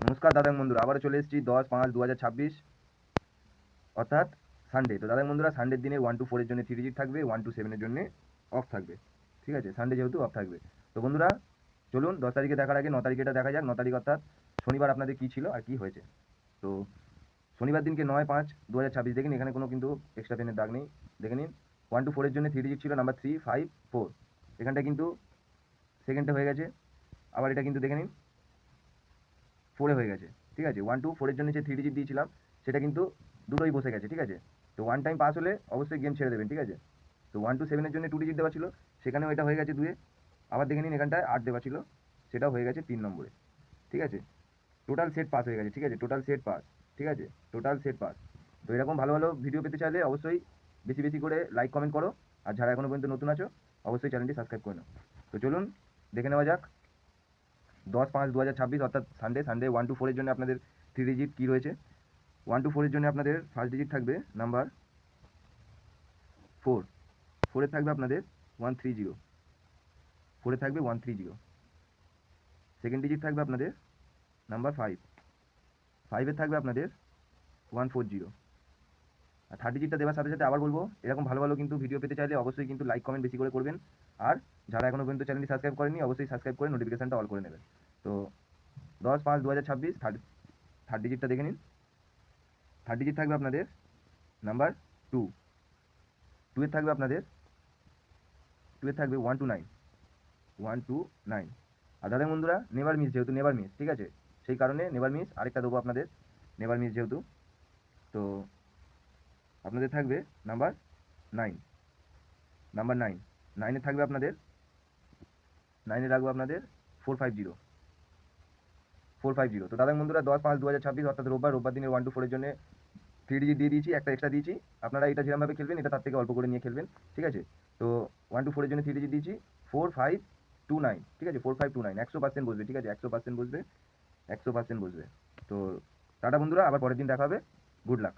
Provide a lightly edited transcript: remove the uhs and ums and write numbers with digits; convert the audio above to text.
নমস্কার দাদা বন্ধুরা, আবারও চলে এসেছি 10-5-2026 অর্থাৎ সানডে। তো দাদা বন্ধুরা, সানডের দিনে 1 to 4 জন্য 3 ডিজিট থাকবে, 1 to 7 জন্য অফ থাকবে। ঠিক আছে, সানডে যেহেতু অফ থাকবে। তো বন্ধুরা চলুন 10 তারিখে দেখার আগে 9 তারিখে এটা দেখা যাক। 9 তারিখ অর্থাৎ শনিবার আপনাদের কী ছিল আর কী হয়েছে। তো শনিবার দিনকে 9-5-2026 দেখুন, এখানে কোনো কিন্তু এক্সট্রা পেনের দাগ নেই। দেখে নিন, 1 to 4 জন্য 3 ডিজিট ছিল নাম্বার 3-5-4। এখানটা কিন্তু সেকেন্ডে হয়ে গেছে। আবার এটা কিন্তু দেখে নিন 4-এ হয়ে গেছে। ঠিক আছে, 1 to 4 জন্য যে 3 ডিজিট দিয়েছিলাম সেটা কিন্তু দুটোই বসে গেছে। ঠিক আছে, তো 1 টাইম পাস হলে অবশ্যই গেম ছেড়ে দেবেন। ঠিক আছে, তো 1 to 7 জন্য 2 ডিজিট দেওয়া ছিল, সেখানেও এটা হয়ে গেছে 2-এ। আবার দেখে নিন এখানটায় 8 দেওয়া ছিল, সেটাও হয়ে গেছে 3 নম্বরে। ঠিক আছে, টোটাল সেট পাস হয়ে গেছে। ঠিক আছে, টোটাল সেট পাস। ঠিক আছে, টোটাল সেট পাস। তো এরকম ভালো ভালো ভিডিও পেতে চাইলে অবশ্যই বেশি বেশি করে লাইক কমেন্ট করো। আর যারা এখনো পর্যন্ত নতুন আছো অবশ্যই চ্যানেলটি সাবস্ক্রাইব করে নাও। তো চলুন দেখে নেওয়া যাক 10-5-2026 অর্থাৎ সানডে 1 to 4 জন্য আপনাদের 3 ডিজিট কী রয়েছে। 1 to 4 জন্য আপনাদের ফার্স্ট ডিজিট থাকবে নাম্বার 4। 4-এ থাকবে আপনাদের 130। 4-এ থাকবে 130। সেকেন্ড ডিজিট থাকবে আপনাদের নাম্বার 5। 5-এ থাকবে আপনাদের 140। আর থার্ড ডিজিটটা দেওয়ার সাথে সাথে আবার বলবো, এরকম ভালো ভালো কিন্তু ভিডিও পেতে চাইলে অবশ্যই কিন্তু লাইক কমেন্ট বেশি করে করবেন। আর যারা এখনো পর্যন্ত চ্যানেলটি সাবস্ক্রাইব করেনি অবশ্যই সাবস্ক্রাইব করে নোটিফিকেশনটা অল করে নেবেন। তো 10-5-2026 থার্ড থার্ড ডিজিটটা দেখে নিন। থার্ড ডিজিট থাকবে আপনাদের নাম্বার 2। 2-এ থাকবে আপনাদের 2-এ থাকবে 1 to 9। 1 to 9। আর দাদা বন্ধুরা, নেভার মিস, যেহেতু নেভার মিস, ঠিক আছে, সেই কারণে নেভার মিস আরেকটা দেবো আপনাদের। নেভার মিস যেহেতু, তো আপনাদের থাকবে নাম্বার 9। নাম্বার 9। 9-এ থাকবে আপনাদের 9-এ রাখবো আপনাদের 450। 450। তো দাদা বন্ধুরা 10-5-2026 অর্থাৎ রোববার দিনের 1 to 4 জন্য 3 ডিজিট দিয়ে দিয়েছি, একটা এক্সট্রা দিয়েছি। আপনারা এটা যেরকমভাবে খেলবেন এটা তার থেকে অল্প করে নিয়ে খেলবেন। ঠিক আছে, তো 1 to 4 জন্য 3 ডিজিট দিয়েছি 4529। ঠিক আছে, 4529 100% বসবে। ঠিক আছে, 100% বসবে, 100% বসবে। তো টাটা বন্ধুরা, আবার পরের দিন দেখা হবে। Good luck.